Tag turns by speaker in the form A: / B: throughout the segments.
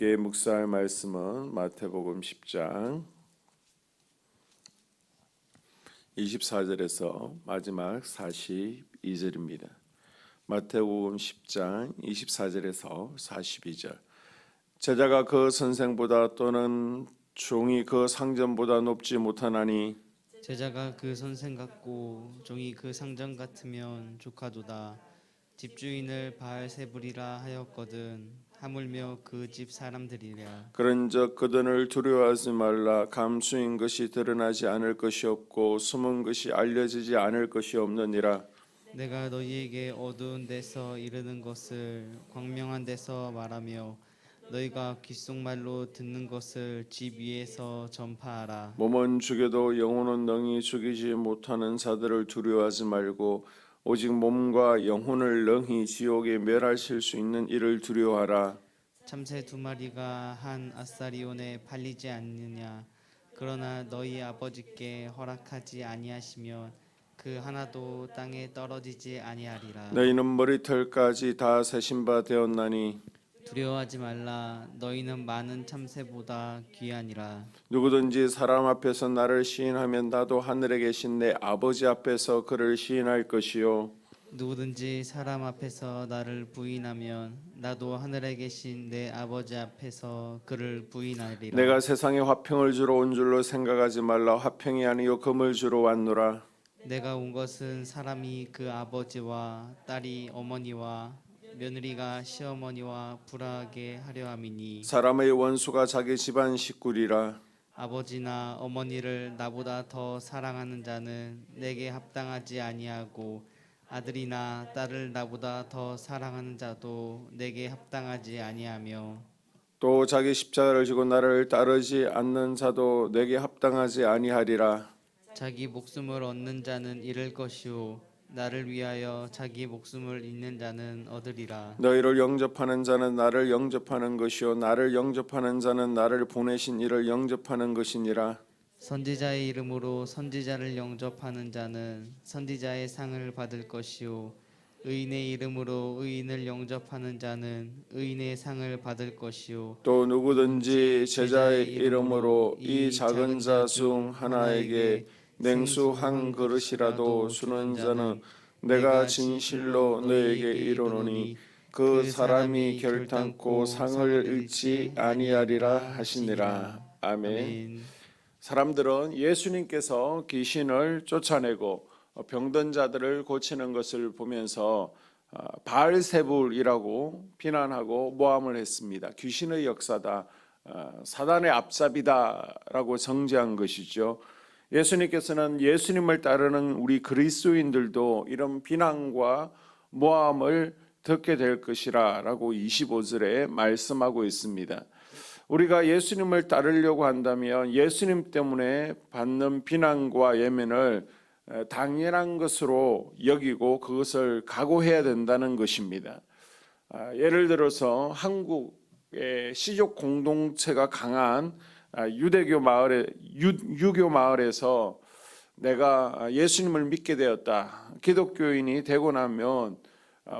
A: 함께 묵상할 말씀은 마태복음 10장 24절에서 마지막 42절입니다. 마태복음 10장 24절에서 42절. 제자가 그 선생보다 또는 종이 그 상전보다 높지 못하나니
B: 제자가 그 선생 같고 종이 그 상전 같으면 조카도다. 집주인을 바알세불이라 하였거든 하물며 그 집 사람들이랴.
A: 그런즉 그들을 두려워하지 말라. 감수인 것이 드러나지 않을 것이 없고 숨은 것이 알려지지 않을 것이 없느니라.
B: 내가 너희에게 어두운 데서 이르는 것을 광명한 데서 말하며 너희가 귓속말로 듣는 것을 집 위에서 전파하라.
A: 몸은 죽여도 영혼은 능히 죽이지 못하는 자들을 두려워하지 말고 오직 몸과 영혼을 능히 지옥에 멸하실 수 있는 이를 두려워하라.
B: 참새 두 마리가 한 아사리온에 팔리지 않느냐. 그러나 너희 아버지께 허락하지 아니하시면 그 하나도 땅에 떨어지지 아니하리라.
A: 너희는 머리털까지 다 세신 바 되었나니
B: 두려워하지 말라. 너희는 많은 참새보다 귀하니라.
A: 누구든지 사람 앞에서 나를 시인하면 나도 하늘에 계신 내 아버지 앞에서 그를 시인할 것이요
B: 누구든지 사람 앞에서 나를 부인하면 나도 하늘에 계신 내 아버지 앞에서 그를 부인하리라.
A: 내가 세상에 화평을 주러 온 줄로 생각하지 말라. 화평이 아니요 금을 주러 왔노라.
B: 내가 온 것은 사람이 그 아버지와 딸이 어머니와 며느리가 시어머니와 불화하게 하려 함이니
A: 사람의 원수가 자기 집안 식구리라.
B: 아버지나 어머니를 나보다 더 사랑하는 자는 내게 합당하지 아니하고 아들이나 딸을 나보다 더 사랑하는 자도 내게 합당하지 아니하며
A: 또 자기 십자가를 지고 나를 따르지 않는 자도 내게 합당하지 아니하리라.
B: 자기 목숨을 얻는 자는 잃을 것이요 나를 위하여 자기 목숨을 잃는 자는 얻으리라.
A: 너희를 영접하는 자는 나를 영접하는 것이요 나를 영접하는 자는 나를 보내신 이를 영접하는 것이니라.
B: 선지자의 이름으로 선지자를 영접하는 자는 선지자의 상을 받을 것이요 의인의 이름으로 의인을 영접하는 자는 의인의 상을 받을 것이요
A: 또 누구든지 제자의 이름으로 이 작은 자 중 하나에게 냉수 한 그릇이라도 주는 자는 내가 진실로 너에게 이르노니 그 사람이 결탄코 상을 잃지 아니하리라 하시니라. 아멘. 사람들은 예수님께서 귀신을 쫓아내고 병든 자들을 고치는 것을 보면서 바알세불이라고 비난하고 모함을 했습니다. 귀신의 역사다, 사단의 앞잡이다라고 정죄한 것이죠. 예수님께서는 예수님을 따르는 우리 그리스도인들도 이런 비난과 모함을 듣게 될 것이라고 25절에 말씀하고 있습니다. 우리가 예수님을 따르려고 한다면 예수님 때문에 받는 비난과 예면을 당연한 것으로 여기고 그것을 각오해야 된다는 것입니다. 예를 들어서 한국의 시족 공동체가 강한 유교 마을에서 내가 예수님을 믿게 되었다. 기독교인이 되고 나면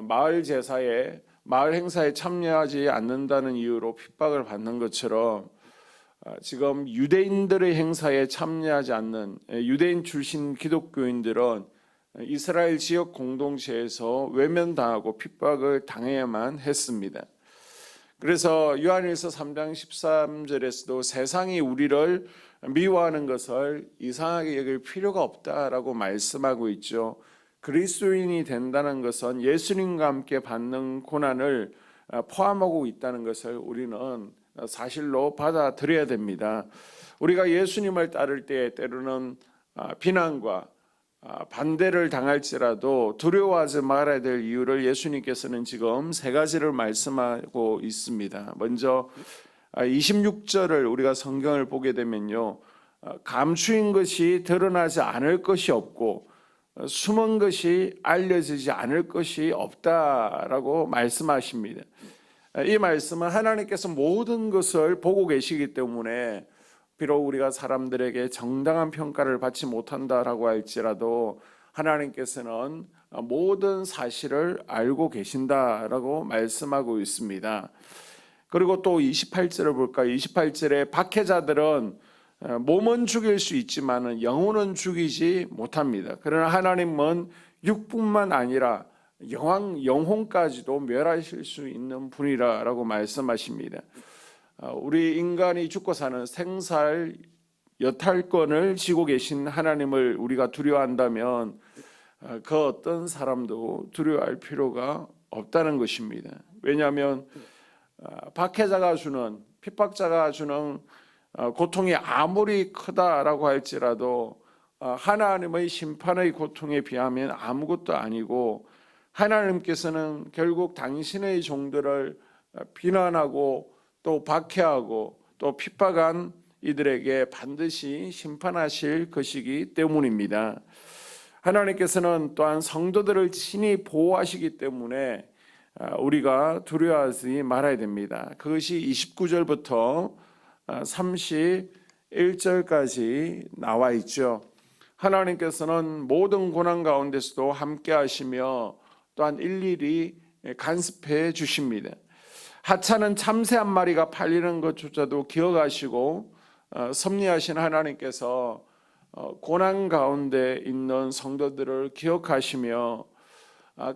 A: 마을 제사에 마을 행사에 참여하지 않는다는 이유로 핍박을 받는 것처럼 지금 유대인들의 행사에 참여하지 않는 유대인 출신 기독교인들은 이스라엘 지역 공동체에서 외면당하고 핍박을 당해야만 했습니다. 그래서 요한일서 3장 13절에서도 세상이 우리를 미워하는 것을 이상하게 여길 필요가 없다라고 말씀하고 있죠. 그리스도인이 된다는 것은 예수님과 함께 받는 고난을 포함하고 있다는 것을 우리는 사실로 받아들여야 됩니다. 우리가 예수님을 따를 때 때로는 비난과 반대를 당할지라도 두려워하지 말아야 될 이유를 예수님께서는 지금 세 가지를 말씀하고 있습니다. 먼저 26절을 우리가 성경을 보게 되면요, 감추인 것이 드러나지 않을 것이 없고 숨은 것이 알려지지 않을 것이 없다라고 말씀하십니다. 이 말씀은 하나님께서 모든 것을 보고 계시기 때문에 비록 우리가 사람들에게 정당한 평가를 받지 못한다라고 할지라도 하나님께서는 모든 사실을 알고 계신다라고 말씀하고 있습니다. 그리고 또 28절을 볼까? 28절에 박해자들은 몸은 죽일 수 있지만 영혼은 죽이지 못합니다. 그러나 하나님은 육뿐만 아니라 영혼까지도 멸하실 수 있는 분이라고 말씀하십니다. 우리 인간이 죽고 사는 생살 여탈권을 쥐고 계신 하나님을 우리가 두려워한다면 그 어떤 사람도 두려워할 필요가 없다는 것입니다. 왜냐하면 박해자가 주는, 핍박자가 주는 고통이 아무리 크다라고 할지라도 하나님의 심판의 고통에 비하면 아무것도 아니고, 하나님께서는 결국 당신의 종들을 비난하고 또 박해하고 또 핍박한 이들에게 반드시 심판하실 것이기 때문입니다. 하나님께서는 또한 성도들을 친히 보호하시기 때문에 우리가 두려워하지 말아야 됩니다. 그것이 29절부터 31절까지 나와 있죠. 하나님께서는 모든 고난 가운데서도 함께 하시며 또한 일일이 간섭해 주십니다. 하찮은 참새 한 마리가 팔리는 것조차도 기억하시고 섭리하신 하나님께서 고난 가운데 있는 성도들을 기억하시며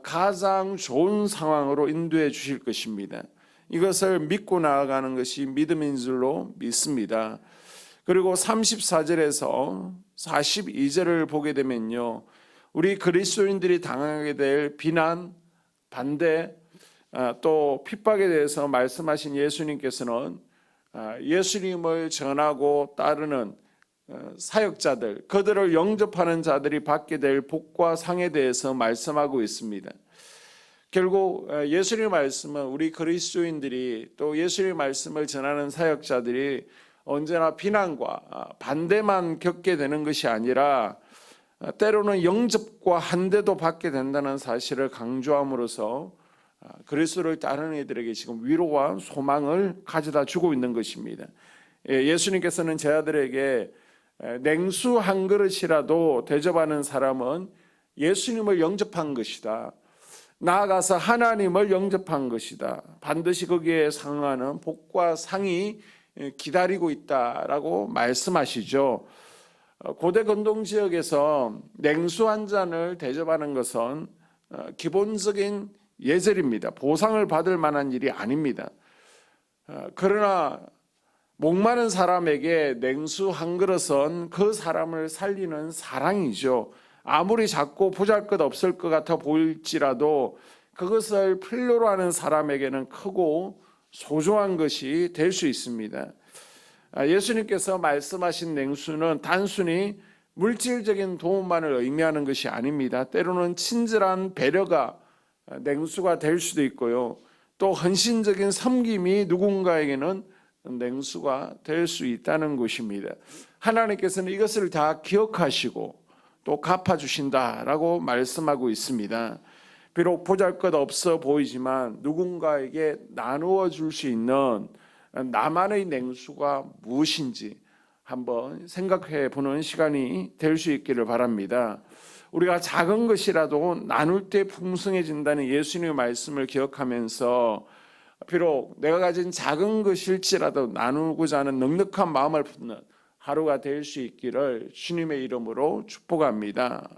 A: 가장 좋은 상황으로 인도해 주실 것입니다. 이것을 믿고 나아가는 것이 믿음인 줄로 믿습니다. 그리고 34절에서 42절을 보게 되면요, 우리 그리스도인들이 당하게 될 비난, 반대, 또 핍박에 대해서 말씀하신 예수님께서는 예수님을 전하고 따르는 사역자들, 그들을 영접하는 자들이 받게 될 복과 상에 대해서 말씀하고 있습니다. 결국 예수님의 말씀은 우리 그리스도인들이 또 예수님의 말씀을 전하는 사역자들이 언제나 비난과 반대만 겪게 되는 것이 아니라 때로는 영접과 한대도 받게 된다는 사실을 강조함으로써 그리스도를 따르는 이들에게 지금 위로와 소망을 가져다 주고 있는 것입니다. 예수님께서는 제 아들에게 냉수 한 그릇이라도 대접하는 사람은 예수님을 영접한 것이다, 나아가서 하나님을 영접한 것이다, 반드시 거기에 상응하는 복과 상이 기다리고 있다라고 말씀하시죠. 고대 근동 지역에서 냉수 한 잔을 대접하는 것은 기본적인 예절입니다. 보상을 받을 만한 일이 아닙니다. 그러나 목마른 사람에게 냉수 한 그릇은 그 사람을 살리는 사랑이죠. 아무리 작고 보잘것없을 것 같아 보일지라도 그것을 필요로 하는 사람에게는 크고 소중한 것이 될 수 있습니다. 예수님께서 말씀하신 냉수는 단순히 물질적인 도움만을 의미하는 것이 아닙니다. 때로는 친절한 배려가 냉수가 될 수도 있고요, 또 헌신적인 섬김이 누군가에게는 냉수가 될 수 있다는 것입니다. 하나님께서는 이것을 다 기억하시고 또 갚아주신다라고 말씀하고 있습니다. 비록 보잘것없어 보이지만 누군가에게 나누어 줄 수 있는 나만의 냉수가 무엇인지 한번 생각해 보는 시간이 될 수 있기를 바랍니다. 우리가 작은 것이라도 나눌 때 풍성해진다는 예수님의 말씀을 기억하면서 비록 내가 가진 작은 것일지라도 나누고자 하는 넉넉한 마음을 품는 하루가 될 수 있기를 주님의 이름으로 축복합니다.